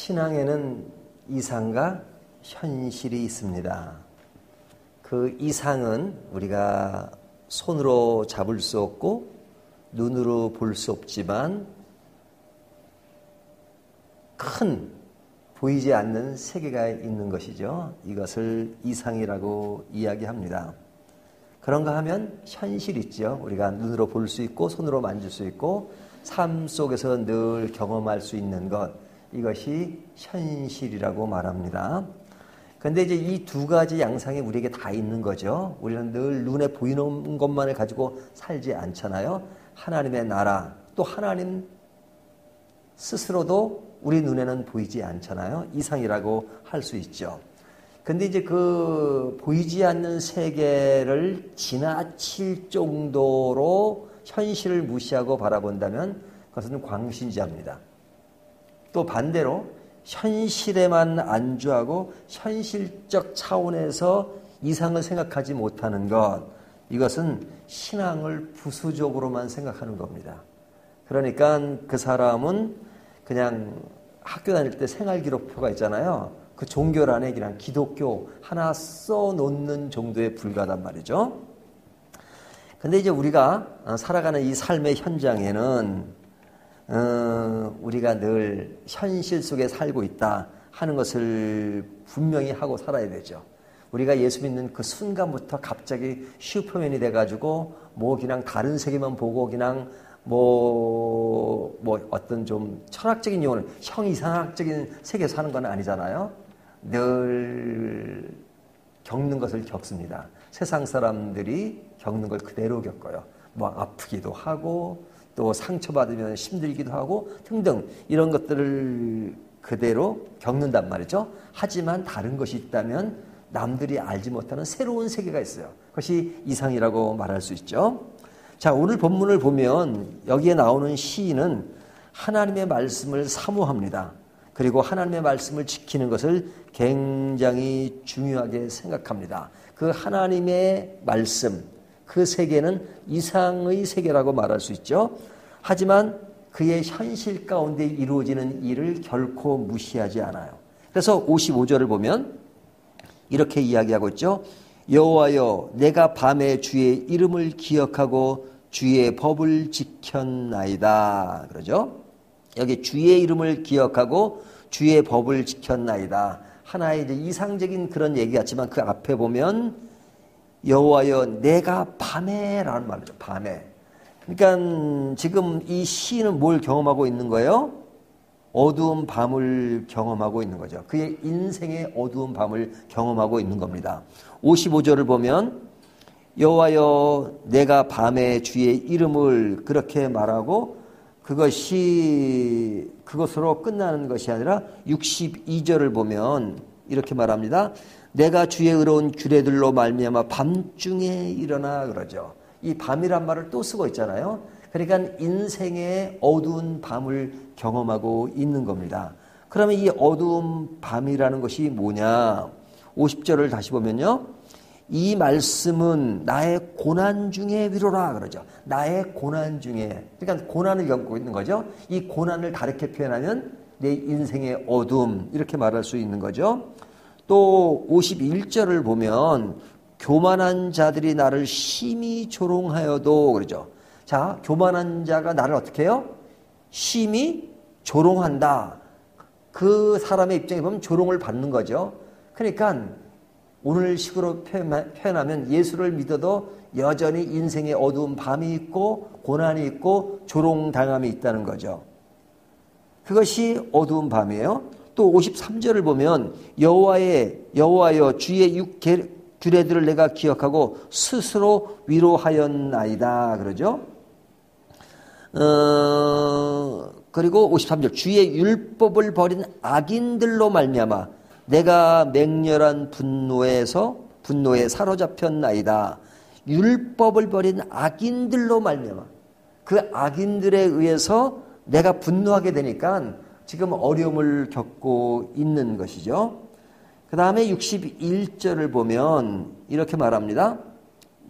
신앙에는 이상과 현실이 있습니다. 그 이상은 우리가 손으로 잡을 수 없고 눈으로 볼 수 없지만 큰 보이지 않는 세계가 있는 것이죠. 이것을 이상이라고 이야기합니다. 그런가 하면 현실이 있죠. 우리가 눈으로 볼 수 있고 손으로 만질 수 있고 삶 속에서 늘 경험할 수 있는 것, 이것이 현실이라고 말합니다. 그런데 이제 이 두 가지 양상이 우리에게 다 있는 거죠. 우리는 늘 눈에 보이는 것만을 가지고 살지 않잖아요. 하나님의 나라, 또 하나님 스스로도 우리 눈에는 보이지 않잖아요. 이상이라고 할 수 있죠. 근데 이제 그 보이지 않는 세계를 지나칠 정도로 현실을 무시하고 바라본다면 그것은 광신자입니다. 또 반대로 현실에만 안주하고 현실적 차원에서 이상을 생각하지 못하는 것, 이것은 신앙을 부수적으로만 생각하는 겁니다. 그러니까 그 사람은 그냥 학교 다닐 때 생활기록표가 있잖아요. 그 종교란에 그냥 기독교 하나 써놓는 정도에 불과하단 말이죠. 근데 이제 우리가 살아가는 이 삶의 현장에는 우리가 늘 현실 속에 살고 있다 하는 것을 분명히 하고 살아야 되죠. 우리가 예수 믿는 그 순간부터 갑자기 슈퍼맨이 돼가지고 뭐 그냥 다른 세계만 보고 그냥 뭐 어떤 좀 철학적인 용어는 형이상학적인 세계에서 사는 건 아니잖아요. 늘 겪는 것을 겪습니다. 세상 사람들이 겪는 걸 그대로 겪어요. 뭐 아프기도 하고 또 상처받으면 힘들기도 하고 등등 이런 것들을 그대로 겪는단 말이죠. 하지만 다른 것이 있다면 남들이 알지 못하는 새로운 세계가 있어요. 그것이 이상이라고 말할 수 있죠. 자, 오늘 본문을 보면 여기에 나오는 시인은 하나님의 말씀을 사모합니다. 그리고 하나님의 말씀을 지키는 것을 굉장히 중요하게 생각합니다. 그 하나님의 말씀, 그 세계는 이상의 세계라고 말할 수 있죠. 하지만 그의 현실 가운데 이루어지는 일을 결코 무시하지 않아요. 그래서 55절을 보면 이렇게 이야기하고 있죠. 여호와여, 내가 밤에 주의 이름을 기억하고 주의 법을 지켰나이다. 그러죠. 여기 주의 이름을 기억하고 주의 법을 지켰나이다. 하나의 이제 이상적인 그런 얘기 같지만 그 앞에 보면 여호와여, 내가 밤에라는 말이죠. 밤에. 그러니까 지금 이 시인은 뭘 경험하고 있는 거예요? 어두운 밤을 경험하고 있는 거죠. 그의 인생의 어두운 밤을 경험하고 있는 겁니다. 55절을 보면 여호와여, 내가 밤에 주의 이름을 그렇게 말하고 그것으로 끝나는 것이 아니라 62절을 보면 이렇게 말합니다. 내가 주의 의로운 규례들로 말미암아 밤중에 일어나 그러죠. 이 밤이란 말을 또 쓰고 있잖아요. 그러니까 인생의 어두운 밤을 경험하고 있는 겁니다. 그러면 이 어두운 밤이라는 것이 뭐냐? 50절을 다시 보면요. 이 말씀은 나의 고난 중에 위로라 그러죠. 나의 고난 중에. 그러니까 고난을 겪고 있는 거죠. 이 고난을 다르게 표현하면 내 인생의 어둠 이렇게 말할 수 있는 거죠. 또 51절을 보면 교만한 자들이 나를 심히 조롱하여도 그러죠. 자, 교만한 자가 나를 어떻게 해요? 심히 조롱한다. 그 사람의 입장에 보면 조롱을 받는 거죠. 그러니까 오늘 식으로 표현하면 예수를 믿어도 여전히 인생의 어두운 밤이 있고 고난이 있고 조롱당함이 있다는 거죠. 그것이 어두운 밤이에요. 또 53절을 보면 여호와여 주의 규례들을 내가 기억하고 스스로 위로하였나이다 그러죠. 그리고 53절 주의 율법을 버린 악인들로 말미암아 내가 맹렬한 분노에 사로잡혔나이다. 율법을 버린 악인들로 말미암아 그 악인들에 의해서 내가 분노하게 되니까 지금 어려움을 겪고 있는 것이죠. 그 다음에 61절을 보면 이렇게 말합니다.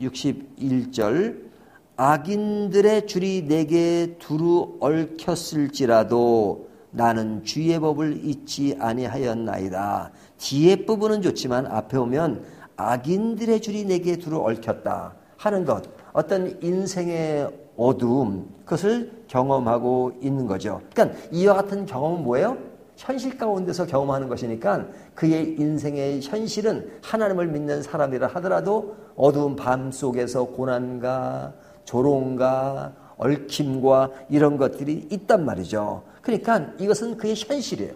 61절 악인들의 줄이 내게 두루 얽혔을지라도 나는 주의 법을 잊지 아니하였나이다. 뒤에 부분은 좋지만 앞에 오면 악인들의 줄이 내게 두루 얽혔다 하는 것, 어떤 인생의 어두움, 그것을 경험하고 있는 거죠. 그러니까 이와 같은 경험은 뭐예요? 현실 가운데서 경험하는 것이니까 그의 인생의 현실은 하나님을 믿는 사람이라 하더라도 어두운 밤 속에서 고난과 조롱과 얽힘과 이런 것들이 있단 말이죠. 그러니까 이것은 그의 현실이에요.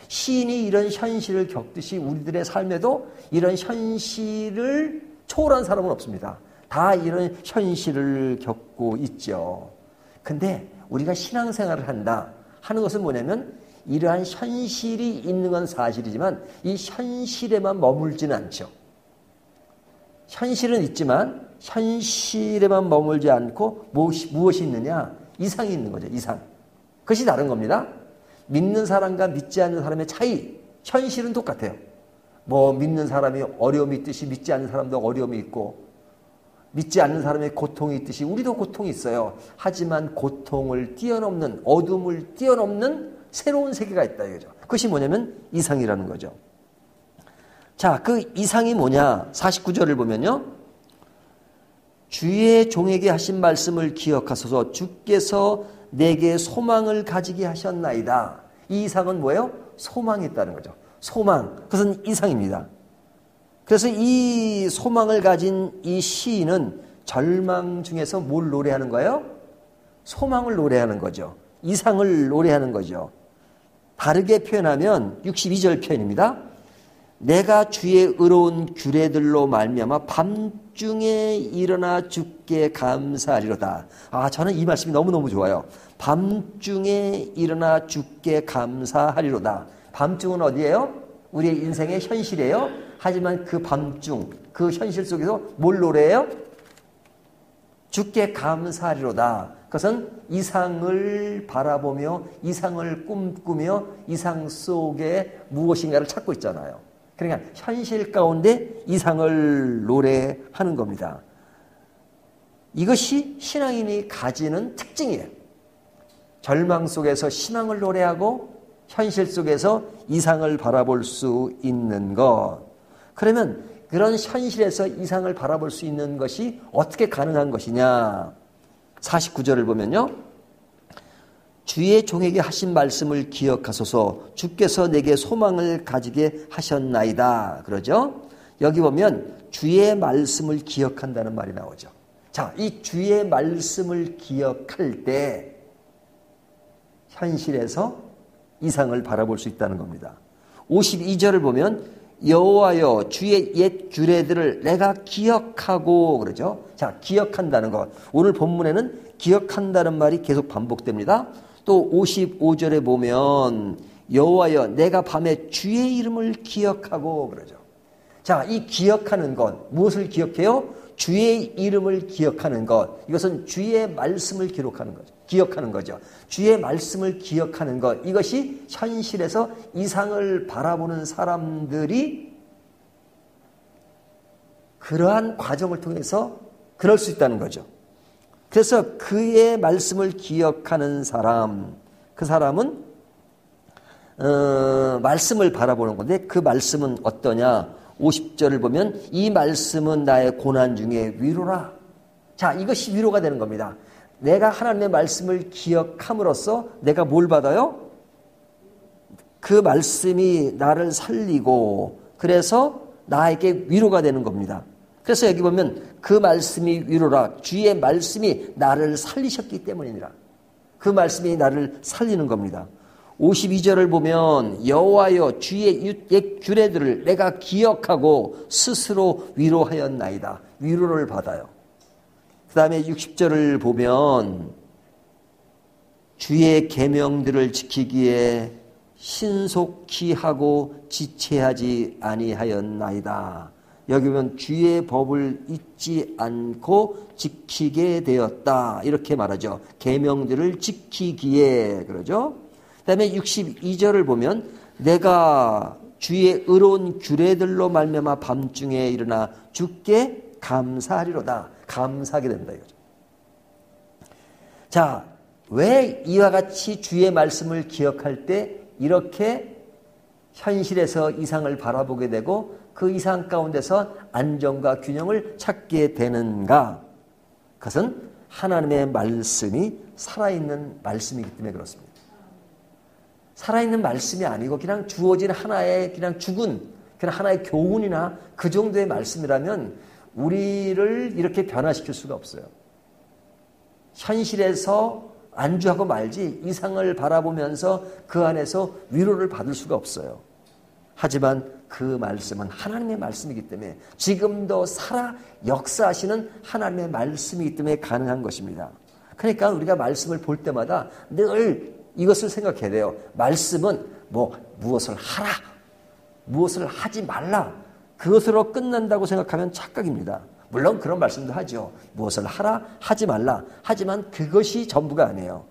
시인이 이런 현실을 겪듯이 우리들의 삶에도 이런 현실을 초월한 사람은 없습니다. 다 이런 현실을 겪고 있죠. 근데 우리가 신앙생활을 한다 하는 것은 뭐냐면 이러한 현실이 있는 건 사실이지만 이 현실에만 머물지는 않죠. 현실은 있지만 현실에만 머물지 않고 무엇이 있느냐? 이상이 있는 거죠. 이상. 그것이 다른 겁니다. 믿는 사람과 믿지 않는 사람의 차이. 현실은 똑같아요. 뭐 믿는 사람이 어려움이 있듯이 믿지 않는 사람도 어려움이 있고 믿지 않는 사람의 고통이 있듯이 우리도 고통이 있어요. 하지만 고통을 뛰어넘는, 어둠을 뛰어넘는 새로운 세계가 있다 이거죠. 그것이 뭐냐면 이상이라는 거죠. 자, 그 이상이 뭐냐? 49절을 보면요. 주의 종에게 하신 말씀을 기억하소서. 주께서 내게 소망을 가지게 하셨나이다. 이 이상은 뭐예요? 소망이 있다는 거죠. 소망. 그것은 이상입니다. 그래서 이 소망을 가진 이 시인은 절망 중에서 뭘 노래하는 거예요? 소망을 노래하는 거죠. 이상을 노래하는 거죠. 다르게 표현하면 62절 표현입니다. 내가 주의 의로운 규례들로 말미암아 밤중에 일어나 주께 감사하리로다. 아, 저는 이 말씀이 너무너무 좋아요. 밤중에 일어나 주께 감사하리로다. 밤중은 어디예요? 우리의 인생의 현실이에요. 하지만 그 밤중, 그 현실 속에서 뭘 노래해요? 주께 감사하리로다. 그것은 이상을 바라보며 이상을 꿈꾸며 이상 속에 무엇인가를 찾고 있잖아요. 그러니까 현실 가운데 이상을 노래하는 겁니다. 이것이 신앙인이 가지는 특징이에요. 절망 속에서 희망을 노래하고 현실 속에서 이상을 바라볼 수 있는 것. 그러면 그런 현실에서 이상을 바라볼 수 있는 것이 어떻게 가능한 것이냐? 49절을 보면요. 주의 종에게 하신 말씀을 기억하소서. 주께서 내게 소망을 가지게 하셨나이다. 그러죠? 여기 보면 주의 말씀을 기억한다는 말이 나오죠. 자, 이 주의 말씀을 기억할 때 현실에서 이상을 바라볼 수 있다는 겁니다. 52절을 보면 여호와여 주의 옛 규례들을 내가 기억하고 그러죠. 자, 기억한다는 것. 오늘 본문에는 기억한다는 말이 계속 반복됩니다. 또 55절에 보면 여호와여 내가 밤에 주의 이름을 기억하고 그러죠. 자, 이 기억하는 것, 무엇을 기억해요? 주의 이름을 기억하는 것. 이것은 주의 말씀을 기록하는 거죠. 기억하는 거죠. 주의 말씀을 기억하는 것. 이것이 현실에서 이상을 바라보는 사람들이 그러한 과정을 통해서 그럴 수 있다는 거죠. 그래서 그의 말씀을 기억하는 사람, 그 사람은 말씀을 바라보는 건데 그 말씀은 어떠냐? 50절을 보면 이 말씀은 나의 고난 중에 위로라. 자, 이것이 위로가 되는 겁니다. 내가 하나님의 말씀을 기억함으로써 내가 뭘 받아요? 그 말씀이 나를 살리고 그래서 나에게 위로가 되는 겁니다. 그래서 여기 보면 그 말씀이 위로라. 주의 말씀이 나를 살리셨기 때문이니라. 그 말씀이 나를 살리는 겁니다. 52절을 보면 여호와여 주의 옛 규례들을 내가 기억하고 스스로 위로하였나이다. 위로를 받아요. 그 다음에 60절을 보면 주의 계명들을 지키기에 신속히 하고 지체하지 아니하였나이다. 여기 보면 주의 법을 잊지 않고 지키게 되었다. 이렇게 말하죠. 계명들을 지키기에 그러죠. 그 다음에 62절을 보면 내가 주의 의로운 규례들로 말미암아 밤중에 일어나 주께 감사하리로다. 감사하게 된다 이거죠. 자, 왜 이와 같이 주의 말씀을 기억할 때 이렇게 현실에서 이상을 바라보게 되고 그 이상 가운데서 안정과 균형을 찾게 되는가? 그것은 하나님의 말씀이 살아있는 말씀이기 때문에 그렇습니다. 살아있는 말씀이 아니고 그냥 주어진 하나의 그냥 죽은 그냥 하나의 교훈이나 그 정도의 말씀이라면 우리를 이렇게 변화시킬 수가 없어요. 현실에서 안주하고 말지 이상을 바라보면서 그 안에서 위로를 받을 수가 없어요. 하지만 그 말씀은 하나님의 말씀이기 때문에 지금도 살아 역사하시는 하나님의 말씀이기 때문에 가능한 것입니다. 그러니까 우리가 말씀을 볼 때마다 늘 이것을 생각해야 돼요. 말씀은 무엇을 하라, 무엇을 하지 말라, 그것으로 끝난다고 생각하면 착각입니다. 물론 그런 말씀도 하죠. 무엇을 하라, 하지 말라. 하지만 그것이 전부가 아니에요.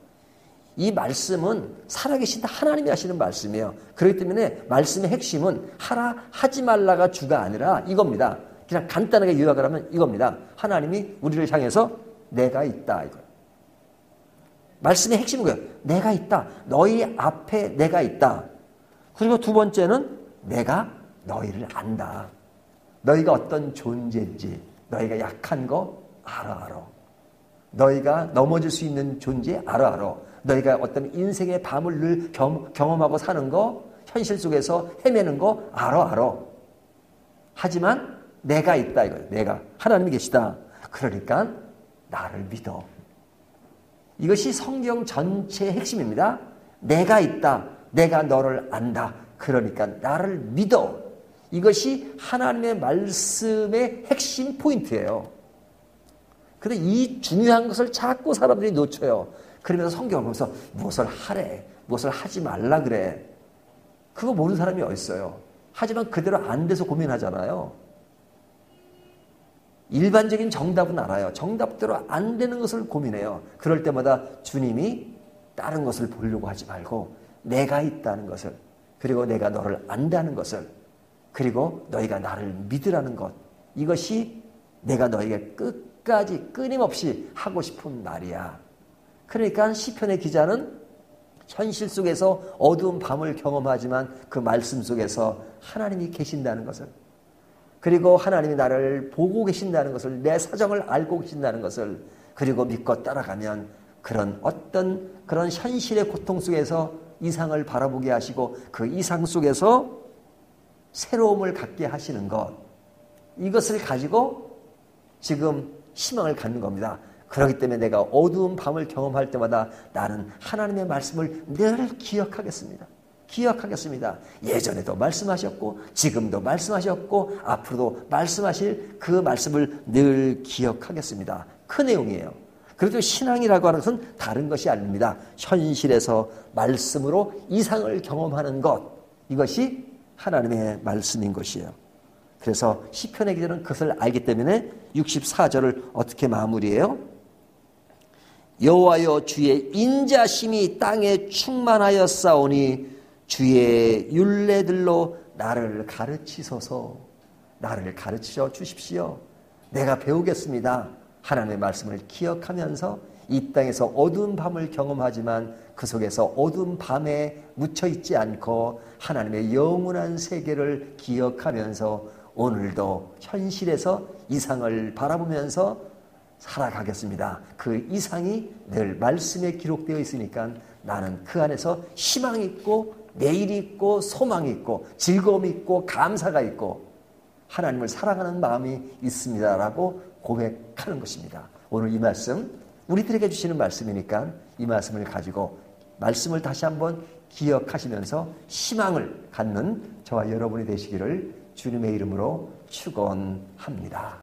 이 말씀은 살아계신 하나님이 하시는 말씀이에요. 그렇기 때문에 말씀의 핵심은 하라, 하지 말라가 주가 아니라 이겁니다. 그냥 간단하게 요약을 하면 이겁니다. 하나님이 우리를 향해서 내가 있다, 이거예요. 말씀의 핵심은 뭐예요? 내가 있다. 너희 앞에 내가 있다. 그리고 두 번째는 내가 너희를 안다. 너희가 어떤 존재인지, 너희가 약한 거 알아. 너희가 넘어질 수 있는 존재 알아. 너희가 어떤 인생의 밤을 늘 경험하고 사는 거, 현실 속에서 헤매는 거 알아. 하지만 내가 있다, 이거예요. 내가. 하나님이 계시다. 그러니까 나를 믿어. 이것이 성경 전체의 핵심입니다. 내가 있다. 내가 너를 안다. 그러니까 나를 믿어. 이것이 하나님의 말씀의 핵심 포인트예요. 그런데 이 중요한 것을 자꾸 사람들이 놓쳐요. 그러면서 성경을 보면서 무엇을 하래, 무엇을 하지 말라 그래. 그거 모르는 사람이 어딨어요. 하지만 그대로 안 돼서 고민하잖아요. 일반적인 정답은 알아요. 정답대로 안 되는 것을 고민해요. 그럴 때마다 주님이 다른 것을 보려고 하지 말고 내가 있다는 것을, 그리고 내가 너를 안다는 것을, 그리고 너희가 나를 믿으라는 것, 이것이 내가 너에게 끝까지 끊임없이 하고 싶은 말이야. 그러니까 시편의 기자는 현실 속에서 어두운 밤을 경험하지만 그 말씀 속에서 하나님이 계신다는 것을, 그리고 하나님이 나를 보고 계신다는 것을, 내 사정을 알고 계신다는 것을, 그리고 믿고 따라가면 그런 어떤 그런 현실의 고통 속에서 이상을 바라보게 하시고 그 이상 속에서 새로움을 갖게 하시는 것, 이것을 가지고 지금 희망을 갖는 겁니다. 그렇기 때문에 내가 어두운 밤을 경험할 때마다 나는 하나님의 말씀을 늘 기억하겠습니다. 예전에도 말씀하셨고 지금도 말씀하셨고 앞으로도 말씀하실 그 말씀을 늘 기억하겠습니다. 그 내용이에요. 그래도 신앙이라고 하는 것은 다른 것이 아닙니다. 현실에서 말씀으로 이상을 경험하는 것, 이것이 하나님의 말씀인 것이에요. 그래서 시편의 기자는 그것을 알기 때문에 64절을 어떻게 마무리해요? 여호와여, 주의 인자심이 땅에 충만하였사오니 주의 율례들로 나를 가르치소서. 나를 가르쳐 주십시오. 내가 배우겠습니다. 하나님의 말씀을 기억하면서 이 땅에서 어두운 밤을 경험하지만 그 속에서 어두운 밤에 묻혀있지 않고 하나님의 영원한 세계를 기억하면서 오늘도 현실에서 이상을 바라보면서 살아가겠습니다. 그 이상이 늘 말씀에 기록되어 있으니까 나는 그 안에서 희망이 있고 내일이 있고 소망이 있고 즐거움이 있고 감사가 있고 하나님을 사랑하는 마음이 있습니다라고 고백하는 것입니다. 오늘 이 말씀 우리들에게 주시는 말씀이니까 이 말씀을 가지고 말씀을 다시 한번 기억하시면서 희망을 갖는 저와 여러분이 되시기를 주님의 이름으로 축원합니다.